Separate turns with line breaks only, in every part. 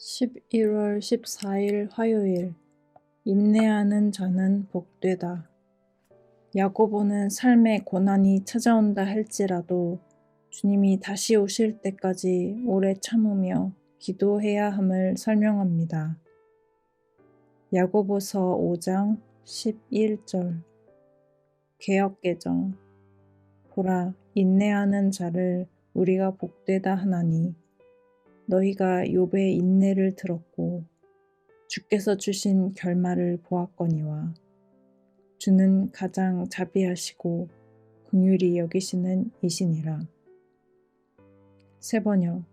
11월 14일 화요일. 인내하는 자는 복되다. 야고보는 삶의 고난이 찾아온다 할지라도 주님이 다시 오실 때까지 오래 참으며 기도해야 함을 설명합니다. 야고보서 5장 11절. 개역개정. 보라, 인내하는 자를 우리가 복되다 하나니 너희가 욥의 인내를 들었고 주께서 주신 결말을 보았거니와 주는 가장 자비하시고 긍휼히 여기시는 이시니라. 세번역.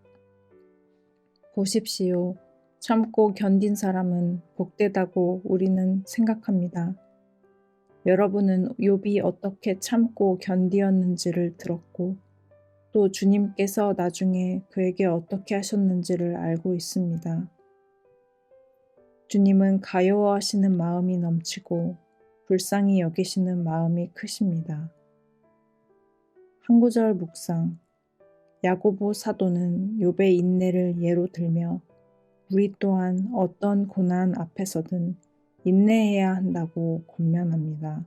보십시오. 참고 견딘 사람은 복되다고 우리는 생각합니다. 여러분은 욥이 어떻게 참고 견디었는지를 들었고 또 주님께서 나중에 그에게 어떻게 하셨는지를 알고 있습니다. 주님은 가여워하시는 마음이 넘치고 불쌍히 여기시는 마음이 크십니다. 한 구절 묵상. 야고보 사도는 욥의 인내를 예로 들며 우리 또한 어떤 고난 앞에서든 인내해야 한다고 권면합니다.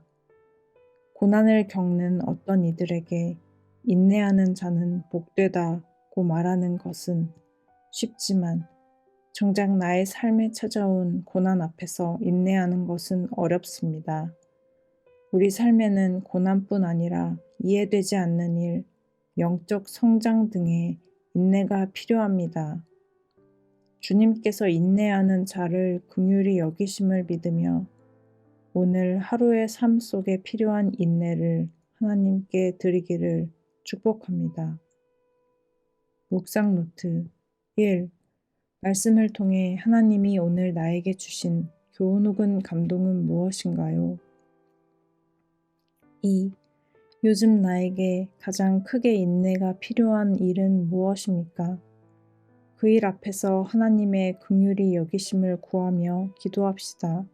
고난을 겪는 어떤 이들에게 인내하는 자는 복되다고 말하는 것은 쉽지만 정작 나의 삶에 찾아온 고난 앞에서 인내하는 것은 어렵습니다. 우리 삶에는 고난뿐 아니라 이해되지 않는 일, 영적 성장 등의 인내가 필요합니다. 주님께서 인내하는 자를 긍휼히 여기심을 믿으며 오늘 하루의 삶 속에 필요한 인내를 하나님께 드리기를 축복합니다. 묵상 노트 1. 말씀을 통해 하나님이 오늘 나에게 주신 교훈 혹은 감동은 무엇인가요? 2. 요즘 나에게 가장 크게 인내가 필요한 일은 무엇입니까? 그 일 앞에서 하나님의 긍휼히 여기심을 구하며 기도합시다.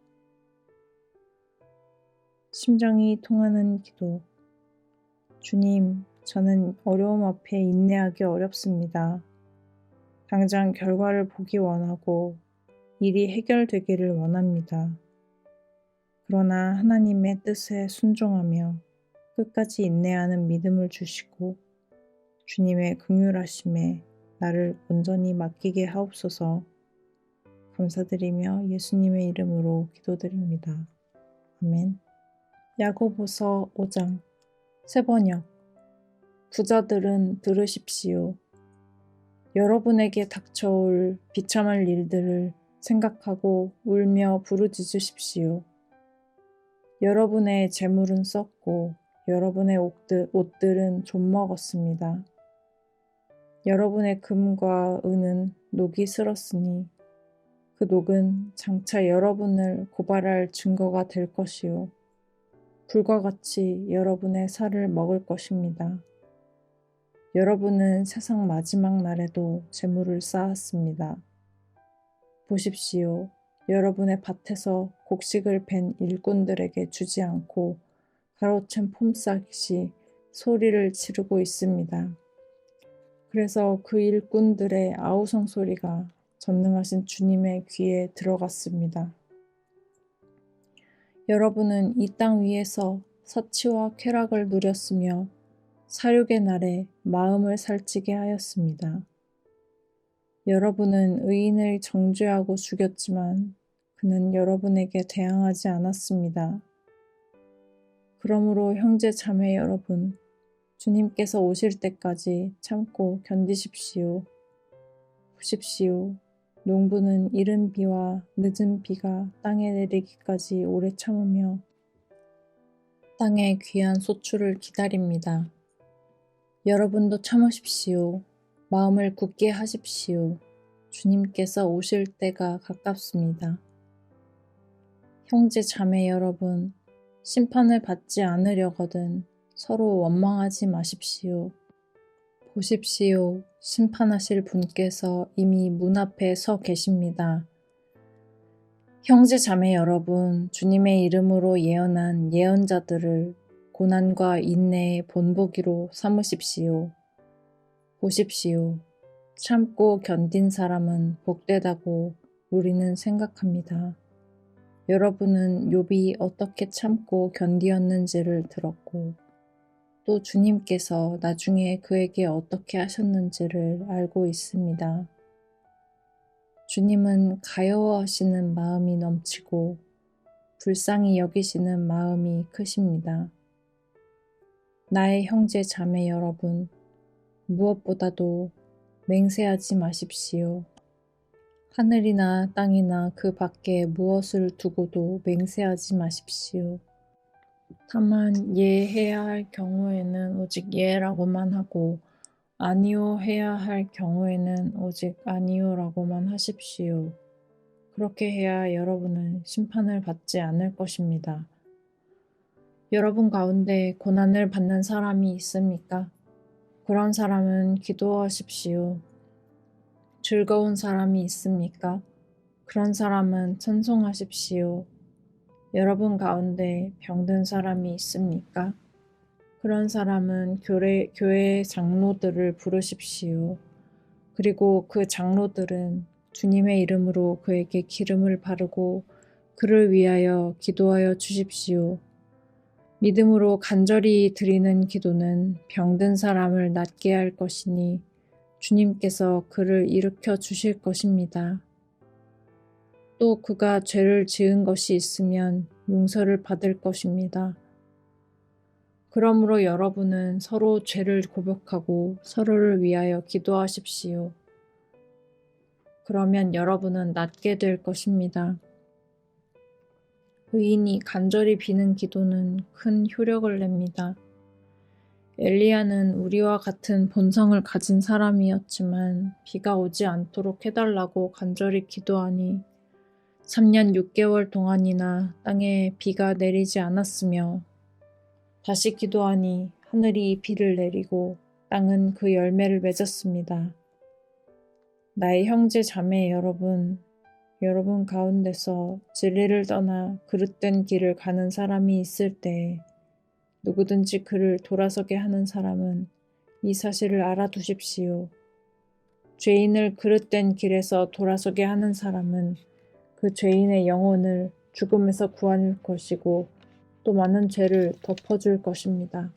심정이 통하는 기도. 주님, 저는 어려움 앞에 인내하기 어렵습니다. 당장 결과를 보기 원하고 일이 해결되기를 원합니다. 그러나 하나님의 뜻에 순종하며 끝까지 인내하는 믿음을 주시고 주님의 긍휼하심에 나를 온전히 맡기게 하옵소서. 감사드리며 예수님의 이름으로 기도드립니다. 아멘. 야고보서 5장. 세번역. 부자들은 들으십시오. 여러분에게 닥쳐올 비참할 일들을 생각하고 울며 부르짖으십시오. 여러분의 재물은 썩고 여러분의 옷들은 좀먹었습니다. 여러분의 금과 은은 녹이 슬었으니 그 녹은 장차 여러분을 고발할 증거가 될 것이요 불과 같이 여러분의 살을 먹을 것입니다. 여러분은 세상 마지막 날에도 재물을 쌓았습니다. 보십시오. 여러분의 밭에서 곡식을 벤 일꾼들에게 주지 않고 가로챈 폼싹이 소리를 지르고 있습니다. 그래서 그 일꾼들의 아우성 소리가 전능하신 주님의 귀에 들어갔습니다. 여러분은 이 땅 위에서 사치와 쾌락을 누렸으며 사륙의 날에 마음을 살찌게 하였습니다. 여러분은 의인을 정죄하고 죽였지만 그는 여러분에게 대항하지 않았습니다. 그러므로 형제 자매 여러분, 주님께서 오실 때까지 참고 견디십시오. 보십시오. 농부는 이른 비와 늦은 비가 땅에 내리기까지 오래 참으며 땅의 귀한 소출을 기다립니다. 여러분도 참으십시오. 마음을 굳게 하십시오. 주님께서 오실 때가 가깝습니다. 형제 자매 여러분, 심판을 받지 않으려거든 서로 원망하지 마십시오. 보십시오. 심판하실 분께서 이미 문 앞에 서 계십니다. 형제 자매 여러분, 주님의 이름으로 예언한 예언자들을 고난과 인내의 본보기로 삼으십시오. 보십시오. 참고 견딘 사람은 복되다고 우리는 생각합니다. 여러분은 욥이 어떻게 참고 견디었는지를 들었고 또 주님께서 나중에 그에게 어떻게 하셨는지를 알고 있습니다. 주님은 가여워하시는 마음이 넘치고 불쌍히 여기시는 마음이 크십니다. 나의 형제 자매 여러분, 무엇보다도 맹세하지 마십시오. 하늘이나 땅이나 그 밖에 무엇을 두고도 맹세하지 마십시오. 다만 예해야 할 경우에는 오직 예라고만 하고 아니요 해야 할 경우에는 오직 아니요라고만 하십시오. 그렇게 해야 여러분은 심판을 받지 않을 것입니다. 여러분 가운데 고난을 받는 사람이 있습니까? 그런 사람은 기도하십시오. 즐거운 사람이 있습니까? 그런 사람은 찬송하십시오. 여러분 가운데 병든 사람이 있습니까? 그런 사람은 교회 장로들을 부르십시오. 그리고 그 장로들은 주님의 이름으로 그에게 기름을 바르고 그를 위하여 기도하여 주십시오. 믿음으로 간절히 드리는 기도는 병든 사람을 낫게 할 것이니 주님께서 그를 일으켜 주실 것입니다. 또 그가 죄를 지은 것이 있으면 용서를 받을 것입니다. 그러므로 여러분은 서로 죄를 고백하고 서로를 위하여 기도하십시오. 그러면 여러분은 낫게 될 것입니다. 의인이 간절히 비는 기도는 큰 효력을 냅니다. 엘리야는 우리와 같은 본성을 가진 사람이었지만 비가 오지 않도록 해달라고 간절히 기도하니 3년 6개월 동안이나 땅에 비가 내리지 않았으며 다시 기도하니 하늘이 비를 내리고 땅은 그 열매를 맺었습니다. 나의 형제 자매 여러분 가운데서 진리를 떠나 그릇된 길을 가는 사람이 있을 때에 누구든지 그를 돌아서게 하는 사람은 이 사실을 알아두십시오. 죄인을 그릇된 길에서 돌아서게 하는 사람은 그 죄인의 영혼을 죽음에서 구할 것이고 또 많은 죄를 덮어줄 것입니다.